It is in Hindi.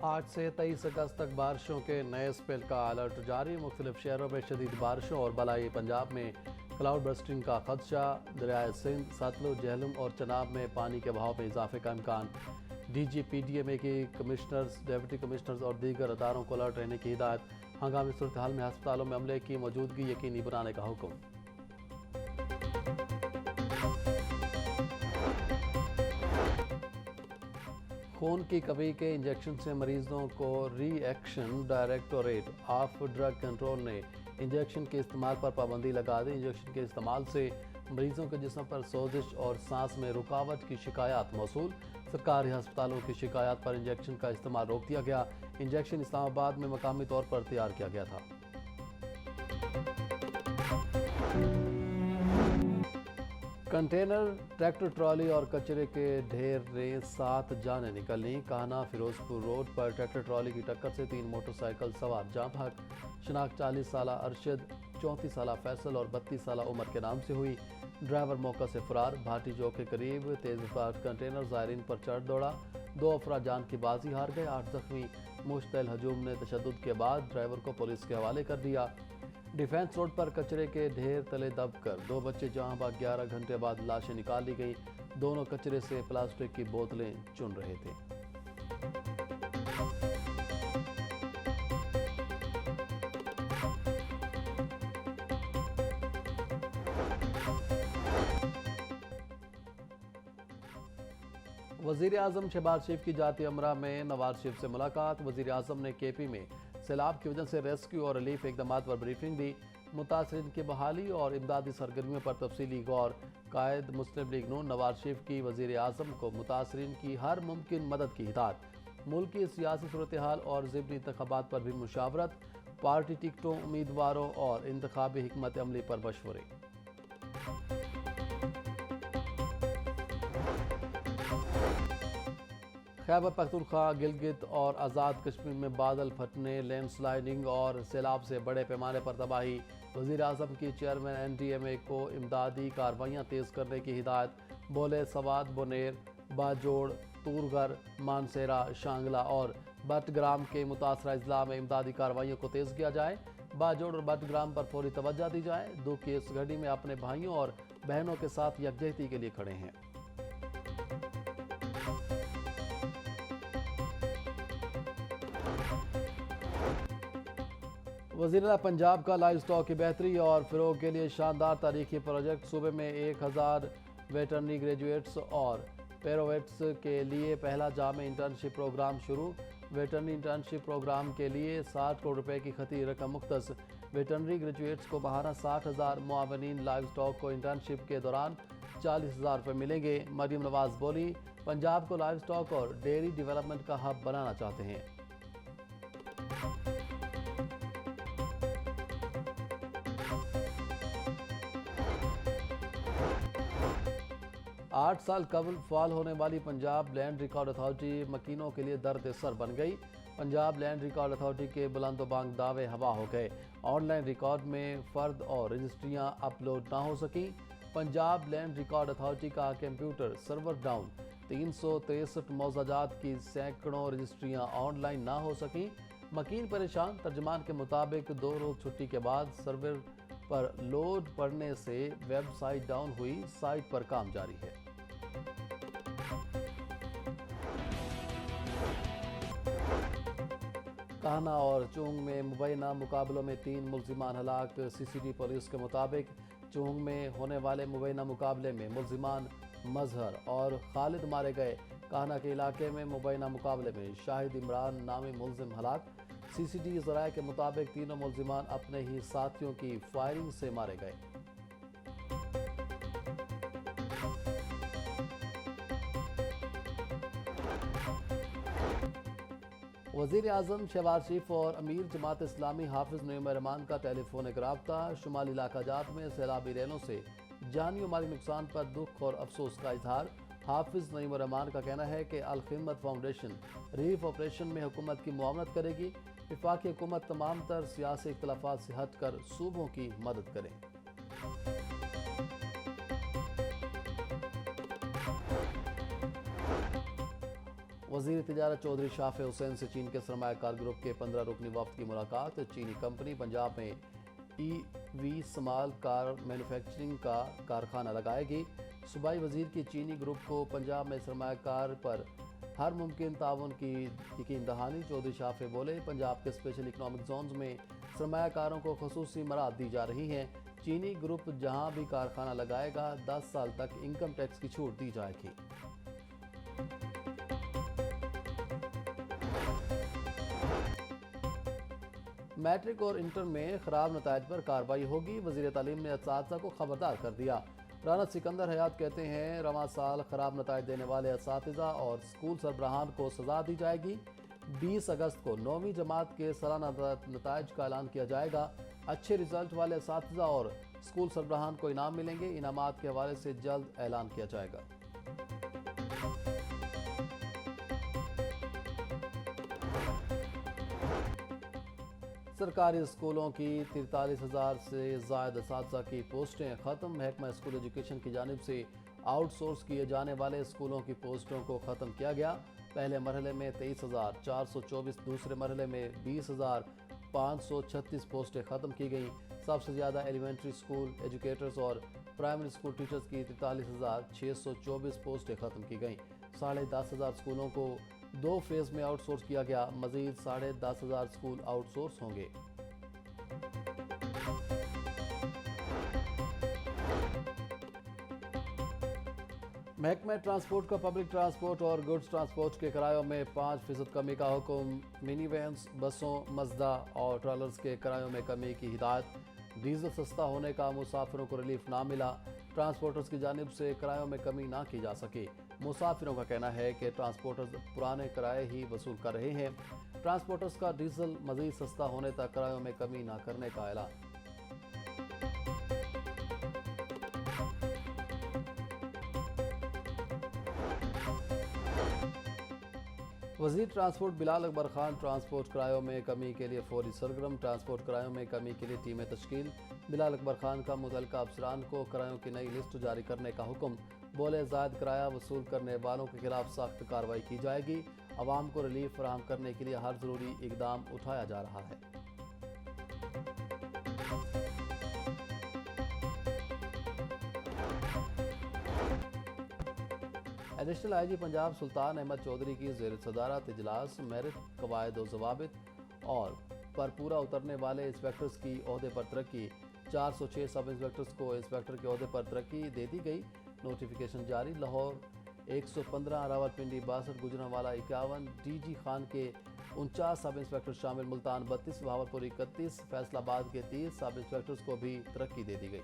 आज से 23 अगस्त तक बारिशों के नए स्पेल का अलर्ट जारी। मुख्तलिफ शहरों में शदीद बारिशों और बलाई पंजाब में क्लाउड बर्स्टिंग का खदशा। दरियाए सिंध, सतलुज, झेलम और चनाब में पानी के बहाव में इजाफे का इम्कान। DGPDMA की कमिश्नर्स, डिप्टी कमिश्नर्स और दीगर अदारों को अलर्ट रहने की हिदायत। हंगामी सूरत हाल में अस्पतालों में अमले की मौजूदगी यकीनी बनाने का हुक्म। खून की कमी के इंजेक्शन से मरीजों को reaction. Directorate of drug control ने इंजेक्शन के इस्तेमाल पर पाबंदी लगा दी। इंजेक्शन के इस्तेमाल से मरीजों के जिस्म पर सोजिश और सांस में रुकावट की शिकायत मौसूल। सरकारी अस्पतालों की शिकायत पर इंजेक्शन का इस्तेमाल रोक दिया गया। इंजेक्शन इस्लामाबाद में मकामी तौर पर तैयार किया गया था। कंटेनर, ट्रैक्टर ट्रॉली और कचरे के ढेर ने 7 जानें निकली। काहना फिरोजपुर रोड पर ट्रैक्टर ट्रॉली की टक्कर से 3 मोटरसाइकिल सवार जाँ बहक। शनाख्त 40 साल अरशद, 34 साल फैसल और 32 साल उमर के नाम से हुई। ड्राइवर मौका से फरार। भाटी चौक के करीब तेज रफ्तार कंटेनर ज़ायरीन पर चढ़ दौड़ा। 2 अफराद जान की बाजी हार गए, 8 जख्मी। मुश्तल हजूम ने तशद्दुद के बाद ड्राइवर को पुलिस के हवाले कर दिया। डिफेंस रोड पर कचरे के ढेर तले दबकर 2 बच्चे जहां बाग 11 घंटे बाद लाशें निकाल ली गई। दोनों कचरे से प्लास्टिक की बोतलें चुन रहे थे। वज़ीर आज़म शहबाज शरीफ की जाती अमरा में नवाज शरीफ से मुलाकात। वज़ीर आज़म ने KP में सैलाब की वजह से रेस्क्यू और रिलीफ इकदाम पर ब्रीफिंग दी। मुतासरीन की बहाली और इमदादी सरगर्मियों पर तफसीली गौर। कायद मुस्लिम लीग नून नवाज शरीफ की वज़ीर आज़म को मुतासरीन की हर मुमकिन मदद की हिदायत। मुल्क की सियासी सूरत हाल और ज़िमनी इंतखाबात पर भी मुशावरत। पार्टी टिकटों, उम्मीदवारों और इंतखाबी हिकमत अमली पर मशवरे। खैबर पख्तूनख्वा, गिलगित और आज़ाद कश्मीर में बादल फटने, लैंडस्लाइडिंग और सैलाब से बड़े पैमाने पर तबाही। वज़ीर आज़म की चेयरमैन NDMA को इमदादी कार्रवाइयाँ तेज़ करने की हिदायत। बोले सवाद, बोनेर, बाजोड़, तूरगर, मानसेरा, शांगला और बटग्राम के मुतासरा अजला में इमदादी कार्रवाइयों को तेज़ किया जाए। बाजोड़ और बटग्राम पर फौरी तवज्जो दी जाए। दुख की इस घड़ी में अपने भाइयों और बहनों के साथ यकजहती के लिए खड़े हैं। वज़ीर पंजाब का लाइव स्टॉक की बेहतरी और फ़रोग के लिए शानदार तारीखी प्रोजेक्ट। सूबे में 1000 वेटरनरी ग्रेजुएट्स और पैरोवेट्स के लिए पहला जामे इंटर्नशिप प्रोग्राम शुरू। वेटरनरी इंटर्नशिप प्रोग्राम के लिए 60 करोड़ रुपए की खती रकम मुख्तस। वेटरनरी ग्रेजुएट्स को माहाना 60,000, मुआवनीन लाइव स्टॉक को इंटर्नशिप के दौरान 40,000 रुपये मिलेंगे। मरियम नवाज बोली, पंजाब को लाइव स्टॉक और डेयरी डेवलपमेंट का हब बनाना चाहते हैं। आठ साल कबल फाल होने वाली पंजाब लैंड रिकॉर्ड अथॉरिटी मकीनों के लिए दर्द सर बन गई। पंजाब लैंड रिकॉर्ड अथॉरिटी के बुलंदोबांग दावे हवा हो गए। ऑनलाइन रिकॉर्ड में फ़र्द और रजिस्ट्रियां अपलोड ना हो सकी। पंजाब लैंड रिकॉर्ड अथॉरिटी का कंप्यूटर सर्वर डाउन। 363 मौज़ाजात की सैकड़ों रजिस्ट्रियां ऑनलाइन ना हो सकी। मकीन परेशान। तर्जमान के मुताबिक 2 रोज़ छुट्टी के बाद सर्वर पर लोड पड़ने से वेबसाइट डाउन हुई। साइट पर काम जारी है। काहना और चुंग में मुबैना मुकाबलों में 3 मुल्जिमान हलाक। CCD पुलिस के मुताबिक चुंग में होने वाले मुबैना मुकाबले में मुल्जिमान मजहर और खालिद मारे गए। काहना के इलाके में मुबैना मुकाबले में शाहिद इमरान नामी मुल्जिम हलाक। CCD ज़राए के मुताबिक तीनों मुल्जिमान अपने ही साथियों की फायरिंग से मारे गए। वज़ीर आज़म शहबाज शरीफ और अमीर जमात इस्लामी हाफिज़ नईम रहमान का टेलीफोनिक राब्ता। शुमाली इलाकाजात में सैलाबी रैलों से जानी और माली नुकसान पर दुख और अफसोस का इजहार। हाफिज़ नईम रहमान का कहना है कि अल खिदमत फाउंडेशन रिलीफ ऑपरेशन में हुकूमत की मुआवनत करेगी। वफाकी हुकूमत तमाम तर सियासी इख्तलाफात से हट कर सूबों की मदद करें। वजीर तिजारत चौधरी शाफे हुसैन से चीन के सरमायाकार ग्रुप के 15 रुकनी वफ्द की मुलाकात। चीनी कंपनी पंजाब में ईवी स्मॉल कार मैन्युफैक्चरिंग का कारखाना लगाएगी। सूबाई वजीर की चीनी ग्रुप को पंजाब में सरमायाकार पर हर मुमकिन ताउन की यकीन दहानी। चौधरी शाफे बोले, पंजाब के स्पेशल इकनॉमिक जोन्स में सरमायाकारों को खसूसी मराहत दी जा रही हैं। चीनी ग्रुप जहां भी कारखाना लगाएगा 10 साल तक इनकम टैक्स की छूट दी जाएगी। मैट्रिक और इंटर में खराब नतायज पर कार्रवाई होगी। वजीर तालीम ने असातिज़ा को खबरदार कर दिया। राना सिकंदर हयात कहते हैं, रवां साल खराब नतायज देने वाले असातिज़ा और स्कूल सरबराहान को सजा दी जाएगी। 20 अगस्त को 9वीं जमात के सालाना नतायज का ऐलान किया जाएगा। अच्छे रिजल्ट वाले असातिज़ा और स्कूल सरबराहान को इनाम मिलेंगे। इनामात के हवाले से जल्द ऐलान किया जाएगा। सरकारी स्कूलों की 43,000 से ज़ायद असातिज़ा की पोस्टें ख़त्म। महकमा स्कूल एजुकेशन की जानिब से आउटसोर्स किए जाने वाले स्कूलों की पोस्टों को ख़त्म किया गया। पहले मरहले में 23,424, दूसरे मरहले में 20,536 पोस्टें ख़त्म की गईं। सबसे ज़्यादा एलिमेंट्री स्कूल एजुकेटर्स और प्राइमरी स्कूल टीचर्स की 43,624 पोस्टें ख़त्म की गईं। 10,500 स्कूलों को 2 फेज़ में आउटसोर्स किया गया। मज़ीद 10,500 स्कूल आउटसोर्स होंगे। महकमा ट्रांसपोर्ट का पब्लिक ट्रांसपोर्ट और गुड्स ट्रांसपोर्ट के किरायों में 5% कमी का हुक्म। मिनी वैन्स, बसों, मजदा और ट्रॉलर्स के किरायों में कमी की हिदायत। डीजल सस्ता होने का मुसाफिरों को रिलीफ ना मिला। ट्रांसपोर्टर्स की जानिब से किरायों में कमी ना की जा सकी। मुसाफिरों का कहना है कि ट्रांसपोर्टर्स पुराने किराए ही वसूल कर रहे हैं। ट्रांसपोर्टर्स का डीजल मजीद सस्ता होने तक किरायों में कमी ना करने का ऐलान। वज़ीर ट्रांसपोर्ट बिलाल अकबर खान ट्रांसपोर्ट किरायों में कमी के लिए फौरी सरगर्म। ट्रांसपोर्ट किरायों में कमी के लिए टीमें तश्कील। बिलाल अकबर खान का मुतल्लिका अफसरान को किरायों की नई लिस्ट जारी करने का हुक्म। बोले, ज़ायद किराया वसूल करने वालों के खिलाफ सख्त कार्रवाई की जाएगी। अवाम को रिलीफ फराहम करने के लिए हर ज़रूरी इकदाम उठाया जा रहा है। एडिशनल IG पंजाब सुल्तान अहमद चौधरी की ज़ेर सदारत इजलास। मेरिट, कवायद व ज़वाबित और पर पूरा उतरने वाले इंस्पेक्टर्स की ओहदे पर तरक्की। 406 सब इंस्पेक्टर्स को इंस्पेक्टर के ओहदे पर तरक्की दे दी गई। नोटिफिकेशन जारी। लाहौर 115, रावलपिंडी 62, गुजरांवाला 51, DG खान के 49 सब इंस्पेक्टर शामिल। मुल्तान 32, बहावलपुर 31, फैसलाबाद के 30 सब इंस्पेक्टर्स को भी तरक्की दे दी गई।